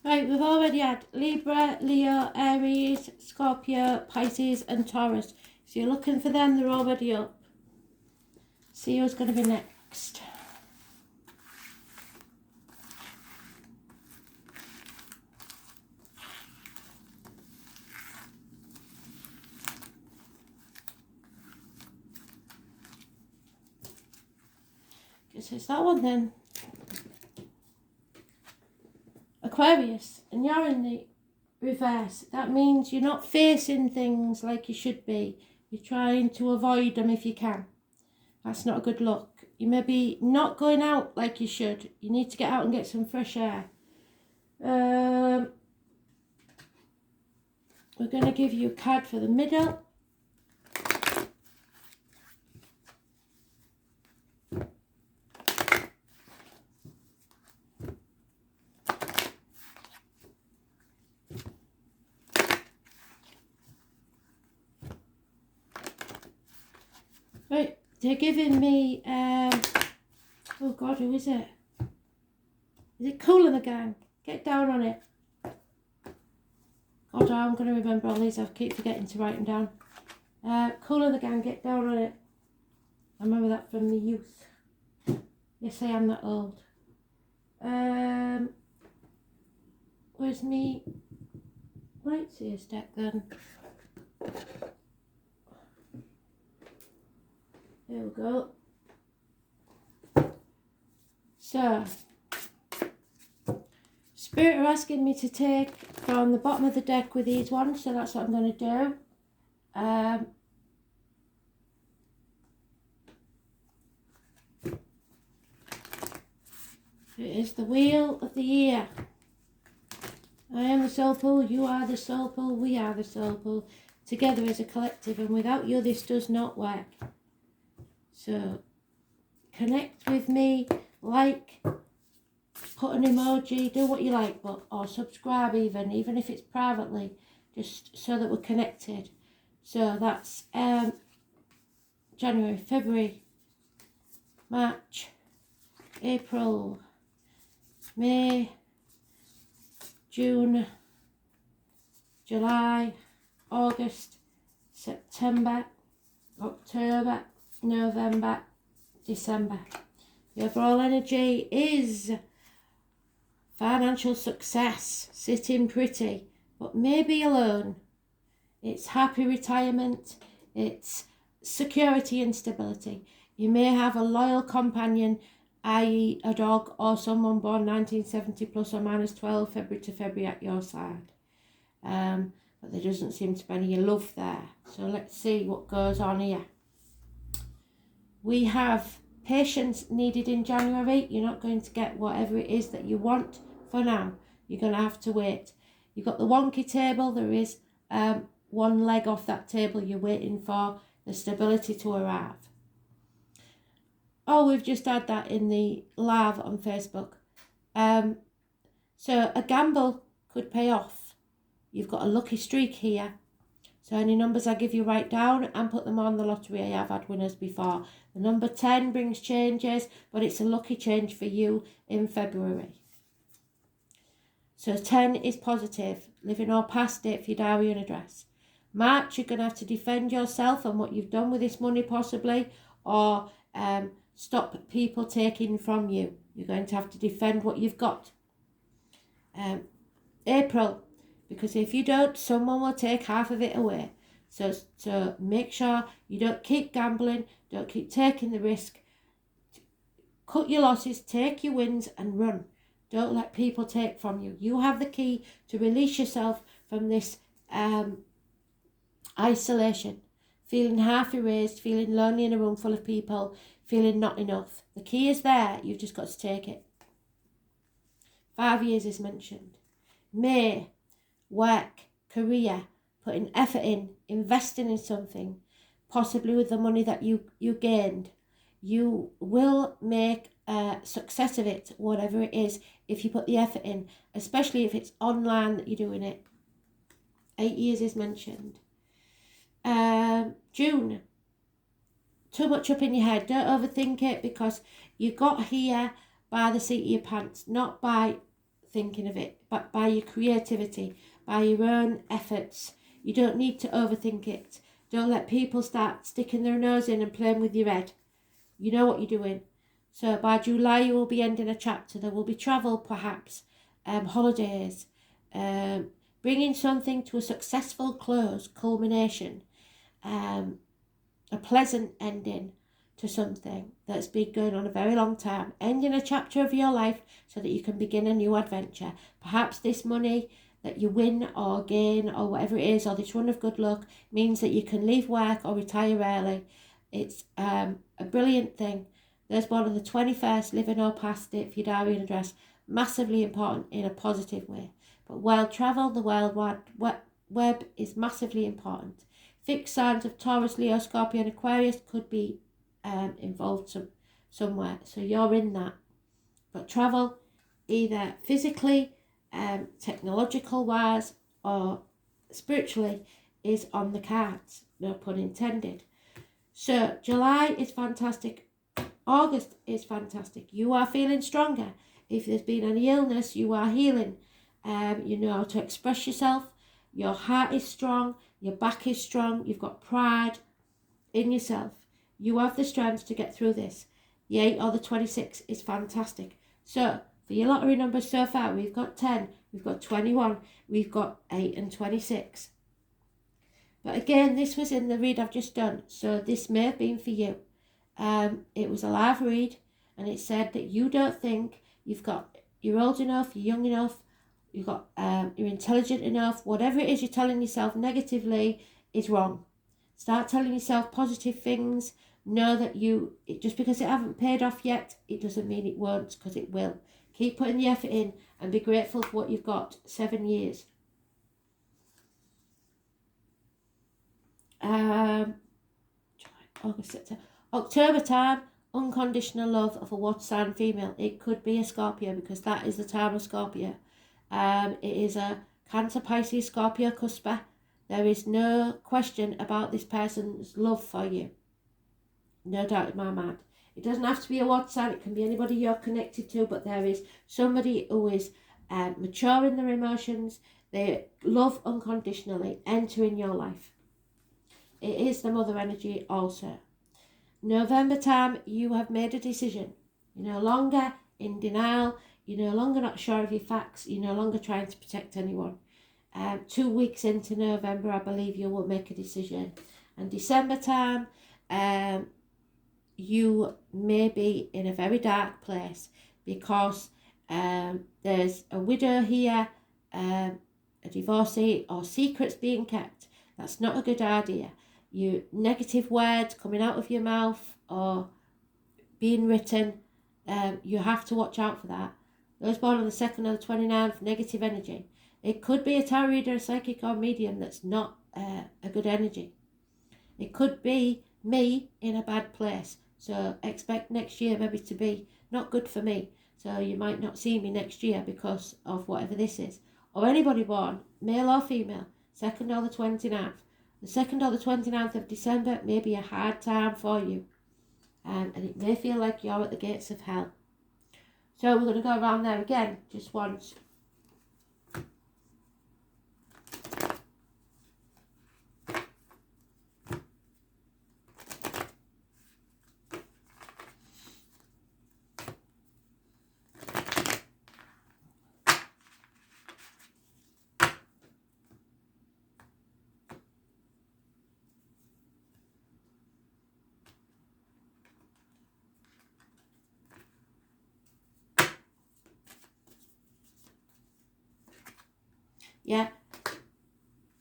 Right, we've already had Libra, Leo, Aries, Scorpio, Pisces and Taurus. So you're looking for them, they're already up. See who's going to be next. Guess it's that one then. Aquarius, and you're in the reverse. That means you're not facing things like you should be. You're trying to avoid them if you can. That's not a good look. You may be not going out like you should. You need to get out and get some fresh air. We're going to give you a card for the middle. Right, they're giving me, oh God, who is it? Is it Cool in the Gang? Get down on it. God, I'm going to remember all these. I keep forgetting to write them down. Cool in the Gang, get down on it. I remember that from the youth. Yes, I am that old. Where's me lightsaber deck then? There we go. So, Spirit are asking me to take from the bottom of the deck with these ones, so that's what I'm going to do. It is the Wheel of the Year. I am the soul pool, you are the soul pool, we are the soul pool, together as a collective, and without you this does not work. So, connect with me, like, put an emoji, do what you like, or subscribe even if it's privately, just so that we're connected. So that's January, February, March, April, May, June, July, August, September, October, November, December. The overall energy is financial success, sitting pretty, but maybe alone. It's happy retirement, it's security and stability. You may have a loyal companion, i.e. a dog or someone born 1970 plus or minus 12 February to February at your side. But there doesn't seem to be any love there. So let's see what goes on here. We have patience needed in January. You're not going to get whatever it is that you want for now. You're going to have to wait. You've got the wonky table. There is one leg off that table. You're waiting for the stability to arrive. Oh, we've just had that in the live on Facebook. So a gamble could pay off. You've got a lucky streak here. So any numbers I give you, write down and put them on the lottery. I have had winners before. The number 10 brings changes, but it's a lucky change for you in February. So 10 is positive, living or past it for your diary and address. March, you're going to have to defend yourself and what you've done with this money possibly, or stop people taking from you. You're going to have to defend what you've got. April, because if you don't, someone will take half of it away. So make sure you don't keep gambling, don't keep taking the risk. Cut your losses, take your wins and run. Don't let people take from you. You have the key to release yourself from this isolation. Feeling half erased, feeling lonely in a room full of people, feeling not enough. The key is there, you've just got to take it. 5 years is mentioned. May, work, career, putting effort in, investing in something, possibly with the money that you gained. You will make a success of it, whatever it is, if you put the effort in, especially if it's online that you're doing it. 8 years is mentioned. June, too much up in your head. Don't overthink it, because you got here by the seat of your pants, not by thinking of it, but by your creativity, by your own efforts. You don't need to overthink it. Don't let people start sticking their nose in and playing with your head. You know what you're doing. So by July, you will be ending a chapter. There will be travel, perhaps, holidays, bringing something to a successful close, culmination, a pleasant ending to something that's been going on a very long time, ending a chapter of your life so that you can begin a new adventure. Perhaps this money that you win or gain or whatever it is, or this run of good luck, means that you can leave work or retire early. It's a brilliant thing. Those born on the 21st, living or past it for your diary and address, massively important in a positive way. But while travel, the World Wide Web is massively important. Fixed signs of Taurus, Leo, Scorpio and Aquarius could be involved somewhere. So you're in that. But travel, either physically, technological wise or spiritually, is on the cards. No pun intended. So July is fantastic. August is fantastic. You are feeling stronger. If there's been any illness, you are healing. You know how to express yourself. Your heart is strong. Your back is strong. You've got pride in yourself. You have the strength to get through this. The 8 or the 26 is fantastic. So for your lottery numbers so far, we've got 10, we've got 21, we've got 8 and 26. But again, this was in the read I've just done, so this may have been for you. It was a live read, and it said that you don't think you're old enough, you're young enough, you're intelligent enough. Whatever it is you're telling yourself negatively is wrong. Start telling yourself positive things. Know that just because it haven't paid off yet, it doesn't mean it won't, because it will. Keep putting the effort in and be grateful for what you've got. 7 years. August, September, October time, unconditional love of a water sign female. It could be a Scorpio, because that is the time of Scorpio. It is a Cancer, Pisces, Scorpio cusper. There is no question about this person's love for you. No doubt in my mind. It doesn't have to be a water sign. It can be anybody you're connected to, but there is somebody who is mature in their emotions. They love unconditionally, entering your life. It is the mother energy also. November time, you have made a decision. You're no longer in denial. You're no longer not sure of your facts. You're no longer trying to protect anyone. 2 weeks into November, I believe you will make a decision. And December time, you may be in a very dark place, because there's a widow here, a divorcee, or secrets being kept. That's not a good idea. You negative words coming out of your mouth or being written, you have to watch out for that. Those born on the 2nd or the 29th, negative energy. It could be a tarot reader, a psychic or medium that's not a good energy. It could be me in a bad place. So expect next year maybe to be not good for me. So you might not see me next year because of whatever this is. Or anybody born, male or female, 2nd or the 29th. The 2nd or the 29th of December may be a hard time for you. And it may feel like you're at the gates of hell. So we're going to go around there again, just once. Yeah,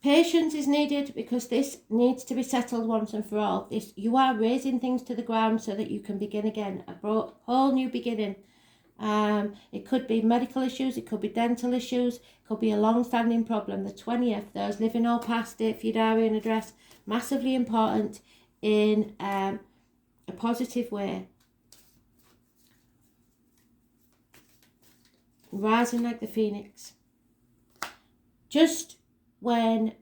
patience is needed, because this needs to be settled once and for all. You are raising things to the ground so that you can begin again, a whole new beginning. It could be medical issues, it could be dental issues, it could be a long-standing problem. The 20th, those living or past it for your diary and address, massively important in a positive way. Rising like the phoenix. Just when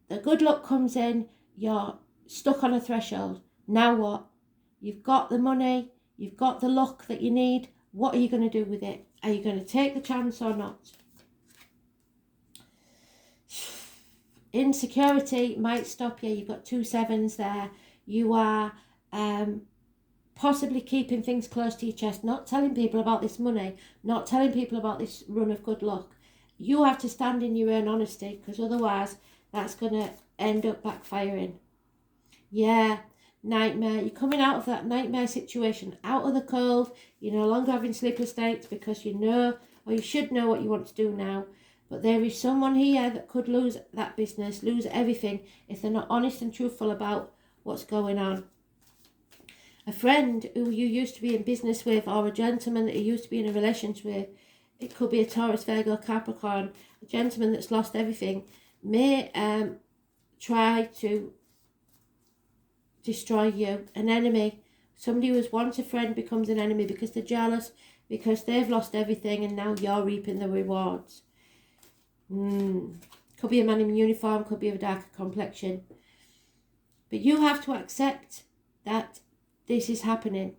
the good luck comes in, you're stuck on a threshold. Now what? You've got the money, you've got the luck that you need. What are you going to do with it? Are you going to take the chance or not? insecurity might stop you. You've got 2 sevens there. You are possibly keeping things close to your chest, not telling people about this money, not telling people about this run of good luck. You have to stand in your own honesty, because otherwise that's going to end up backfiring. Yeah, nightmare. You're coming out of that nightmare situation, out of the cold. You're no longer having sleepless nights because you know, or you should know what you want to do now. But there is someone here that could lose that business, lose everything, if they're not honest and truthful about what's going on. A friend who you used to be in business with, or a gentleman that you used to be in a relationship with, it could be a Taurus, Virgo, Capricorn, a gentleman that's lost everything, may try to destroy you. An enemy, somebody who was once a friend becomes an enemy because they're jealous, because they've lost everything and now you're reaping the rewards. Could be a man in uniform, could be of a darker complexion. But you have to accept that this is happening.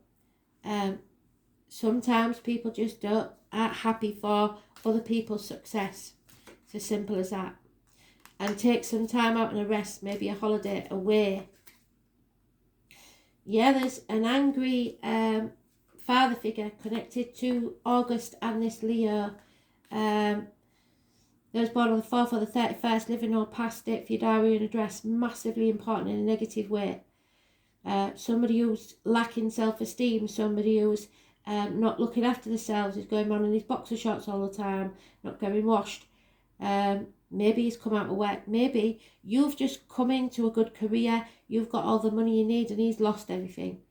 Sometimes people just aren't happy for other people's success. It's as simple as that. And take some time out and a rest, maybe a holiday away. Yeah, there's an angry father figure connected to August and this Leo. Those born on the 4th or the 31st, living or past it for your diary and address, massively important in a negative way. Somebody who's lacking self-esteem, somebody who's not looking after themselves, is going around in his boxer shorts all the time, not getting washed. Maybe he's come out of work. Maybe you've just come into a good career, you've got all the money you need and he's lost everything.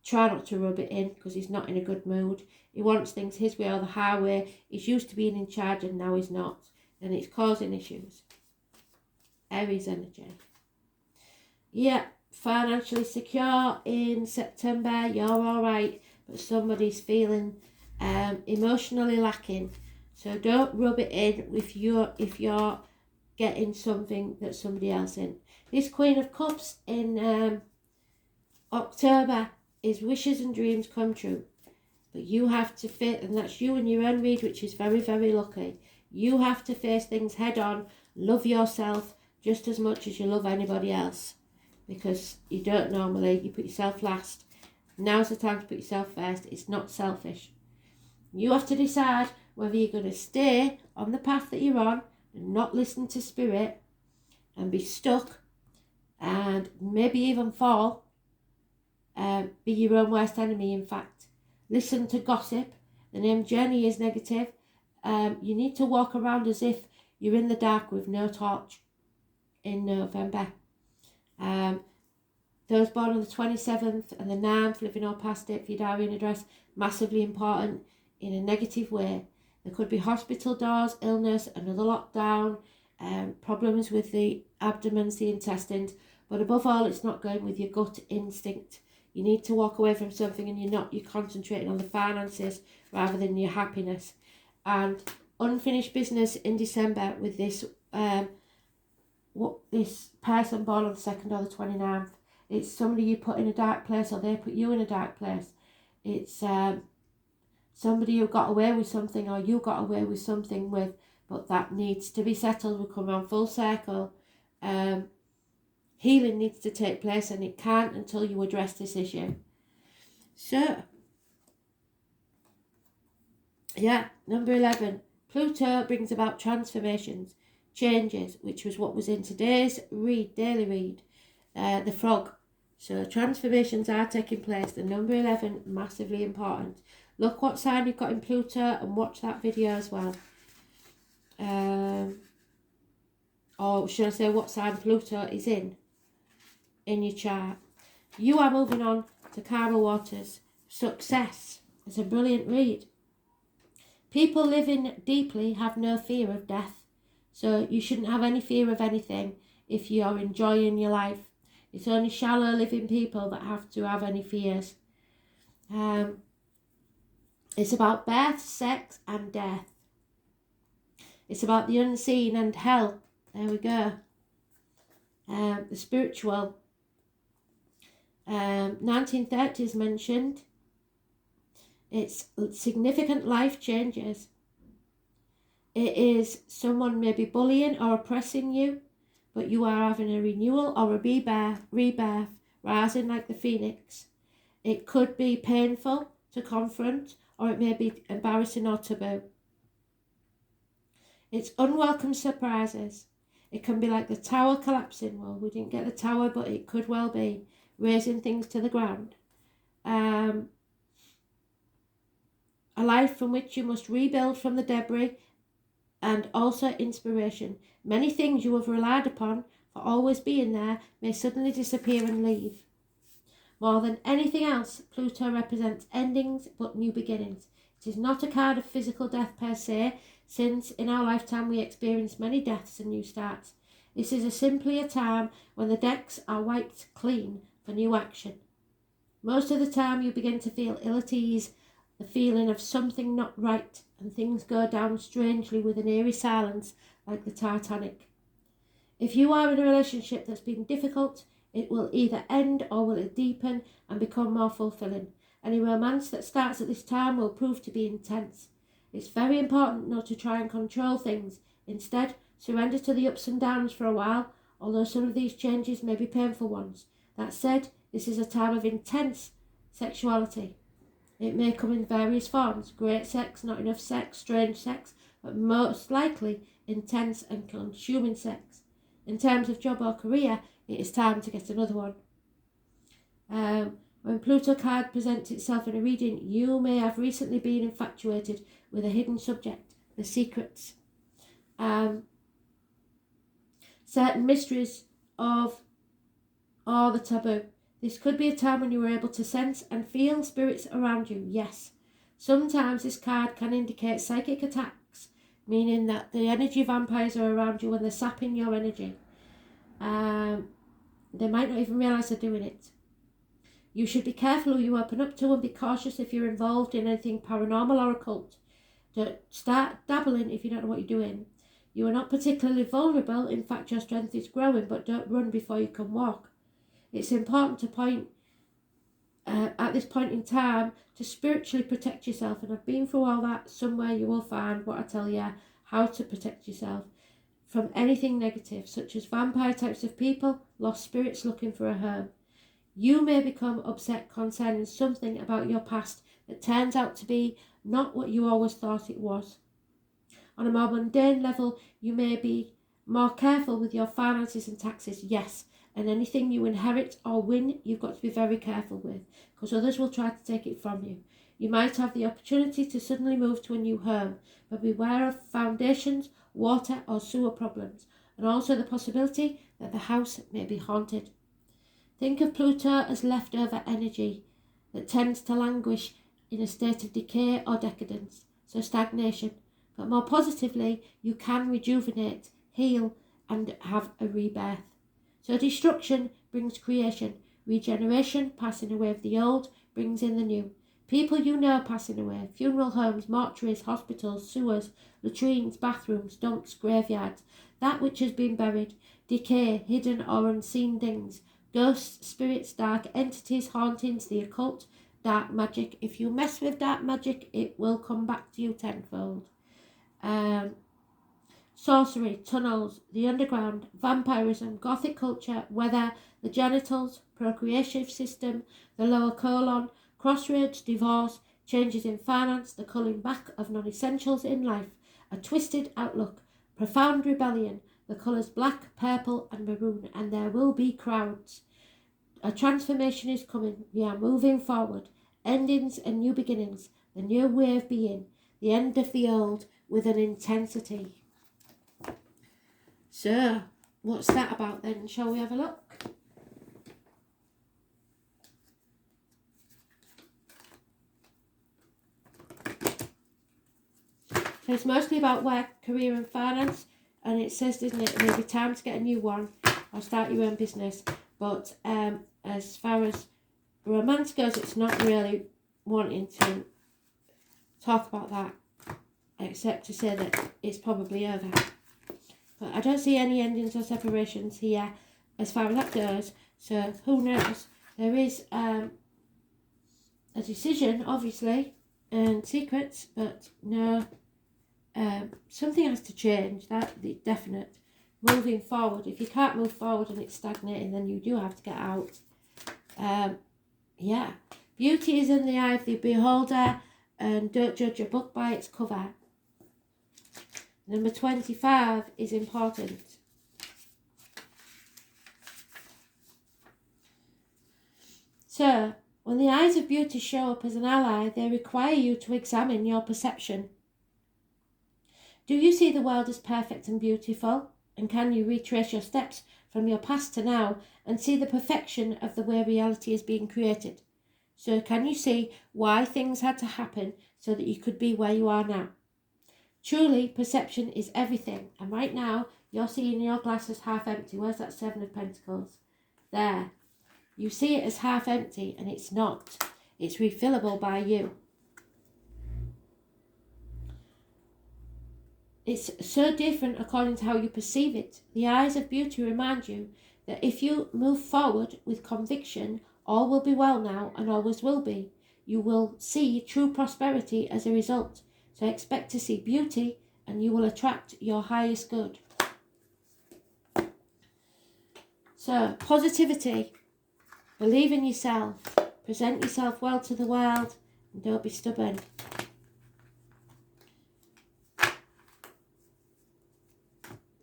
Try not to rub it in, because he's not in a good mood. He wants things his way or the highway. He's used to being in charge and now he's not. And it's causing issues. Aries energy. Yeah, financially secure in September. You're all right. But somebody's feeling emotionally lacking. So don't rub it in if you're getting something that somebody else in. This Queen of Cups in October is wishes and dreams come true. But you have to fit, and that's you in your own read, which is very, very lucky. You have to face things head on, love yourself just as much as you love anybody else. Because you don't normally, you put yourself last. Now's the time to put yourself first. It's not selfish. You have to decide whether you're going to stay on the path that you're on and not listen to spirit and be stuck and maybe even fall. Be your own worst enemy, in fact. Listen to gossip. The name journey is negative. You need to walk around as if you're in the dark with no torch in November. Those born on the 27th and the 9th, living or past it for your diary and address, massively important in a negative way. There could be hospital doors, illness, another lockdown, problems with the abdomens, the intestines, but above all, it's not going with your gut instinct. You need to walk away from something and you're concentrating on the finances rather than your happiness. And unfinished business in December with this this person born on the 2nd or the 29th. It's somebody you put in a dark place or they put you in a dark place. It's somebody who got away with something or you got away with something with, but that needs to be settled. We come around full circle. Healing needs to take place and it can't until you address this issue. So, yeah, number 11. Pluto brings about transformations, changes, which was what was in today's daily read, the frog. So transformations are taking place. The number 11, massively important. Look what sign you've got in Pluto and watch that video as well. Or should I say what sign Pluto is in your chart. You are moving on to Karma Waters. Success. It's a brilliant read. People living deeply have no fear of death. So you shouldn't have any fear of anything if you're enjoying your life. It's only shallow living people that have to have any fears. It's about birth, sex and death. It's about the unseen and hell. There we go. The spiritual. 1930s mentioned. It's significant life changes. It is someone maybe bullying or oppressing you, but you are having a renewal or a rebirth, rising like the phoenix. It could be painful to confront, or it may be embarrassing or taboo. It's unwelcome surprises. It can be like the tower collapsing. Well, we didn't get the tower, but it could well be raising things to the ground. A life from which you must rebuild from the debris, and also inspiration. Many things you have relied upon for always being there may suddenly disappear and leave. More than anything else, Pluto represents endings but new beginnings. It is not a card of physical death per se, since in our lifetime we experience many deaths and new starts. This is simply a time when the decks are wiped clean for new action. Most of the time you begin to feel ill at ease, the feeling of something not right, and things go down strangely with an eerie silence like the Titanic. If you are in a relationship that's been difficult, it will either end or will it deepen and become more fulfilling. Any romance that starts at this time will prove to be intense. It's very important not to try and control things. Instead, surrender to the ups and downs for a while, although some of these changes may be painful ones. That said, this is a time of intense sexuality. It may come in various forms: great sex, not enough sex, strange sex, but most likely intense and consuming sex. In terms of job or career, it is time to get another one. When Pluto card presents itself in a reading, you may have recently been infatuated with a hidden subject, the secrets, certain mysteries of or the taboo. This could be a time when you were able to sense and feel spirits around you, yes. Sometimes this card can indicate psychic attacks, meaning that the energy vampires are around you and they're sapping your energy. They might not even realise they're doing it. You should be careful who you open up to and be cautious if you're involved in anything paranormal or occult. Don't start dabbling if you don't know what you're doing. You are not particularly vulnerable, in fact your strength is growing, but don't run before you can walk. It's important to at this point in time to spiritually protect yourself, and I've been through all that. Somewhere you will find what I tell you, how to protect yourself from anything negative, such as vampire types of people, lost spirits looking for a home. You may become upset concerning something about your past that turns out to be not what you always thought it was. On a more mundane level, you may be more careful with your finances and taxes, yes, and anything you inherit or win, you've got to be very careful with, because others will try to take it from you. You might have the opportunity to suddenly move to a new home, but beware of foundations, water or sewer problems, and also the possibility that the house may be haunted. Think of Pluto as leftover energy that tends to languish in a state of decay or decadence, so stagnation. But more positively, you can rejuvenate, heal, and have a rebirth. So destruction brings creation. Regeneration, passing away of the old, brings in the new. People you know passing away, funeral homes, mortuaries, hospitals, sewers, latrines, bathrooms, dumps, graveyards. That which has been buried, decay, hidden or unseen things. Ghosts, spirits, dark entities, hauntings, the occult, dark magic. If you mess with dark magic, it will come back to you tenfold. Sorcery, tunnels, the underground, vampirism, gothic culture, weather, the genitals, procreative system, the lower colon, crossroads, divorce, changes in finance, the culling back of non-essentials in life, a twisted outlook, profound rebellion, the colours black, purple and maroon, and there will be crowds. A transformation is coming. We are moving forward. Endings and new beginnings, the new way of being, the end of the old with an intensity. So, what's that about then? Shall we have a look? So it's mostly about work, career and finance, and it says, doesn't it, it may be time to get a new one or start your own business. But as far as romance goes, it's not really wanting to talk about that, except to say that it's probably over. But I don't see any endings or separations here as far as that goes, so who knows. There is a decision, obviously, and secrets, but no Something has to change, that's definite. Moving forward. If you can't move forward and it's stagnating, then you do have to get out. Yeah. Beauty is in the eye of the beholder, and don't judge a book by its cover. Number 25 is important. So, when the eyes of beauty show up as an ally, they require you to examine your perception. Do you see the world as perfect and beautiful? And can you retrace your steps from your past to now and see the perfection of the way reality is being created? So can you see why things had to happen so that you could be where you are now? Truly, perception is everything. And right now, you're seeing your glass as half empty. Where's that 7 of Pentacles? There. You see it as half empty, and it's not. It's refillable by you. It's so different according to how you perceive it. The eyes of beauty remind you that if you move forward with conviction, all will be well now and always will be. You will see true prosperity as a result. So expect to see beauty and you will attract your highest good. So, positivity. Believe in yourself. Present yourself well to the world and don't be stubborn.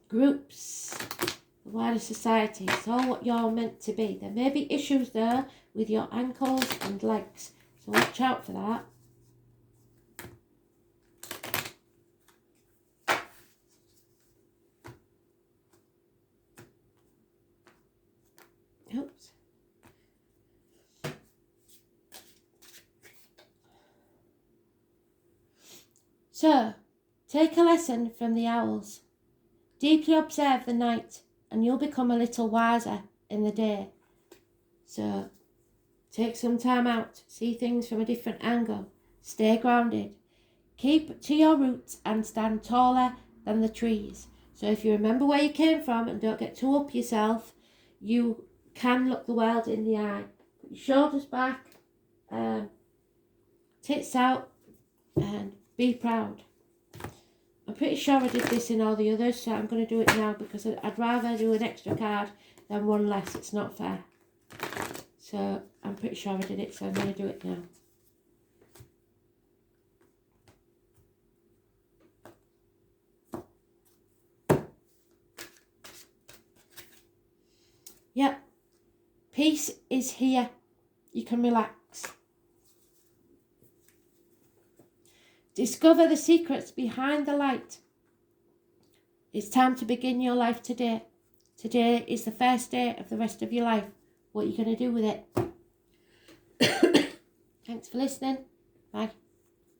Groups. The wider society. It's all what you're meant to be. There may be issues there with your ankles and legs. So watch out for that. Oops. So, take a lesson from the owls. Deeply observe the night and you'll become a little wiser in the day. So, take some time out, see things from a different angle, stay grounded. Keep to your roots and stand taller than the trees. So if you remember where you came from and don't get too up yourself, you can look the world in the eye. Put your shoulders back, tits out, and be proud. I'm pretty sure I did this in all the others, so I'm going to do it now because I'd rather do an extra card than one less. It's not fair. So I'm pretty sure I did it, so I'm going to do it now. Yep. Peace is here. You can relax. Discover the secrets behind the light. It's time to begin your life today. Today is the first day of the rest of your life. What are you going to do with it? Thanks for listening. Bye.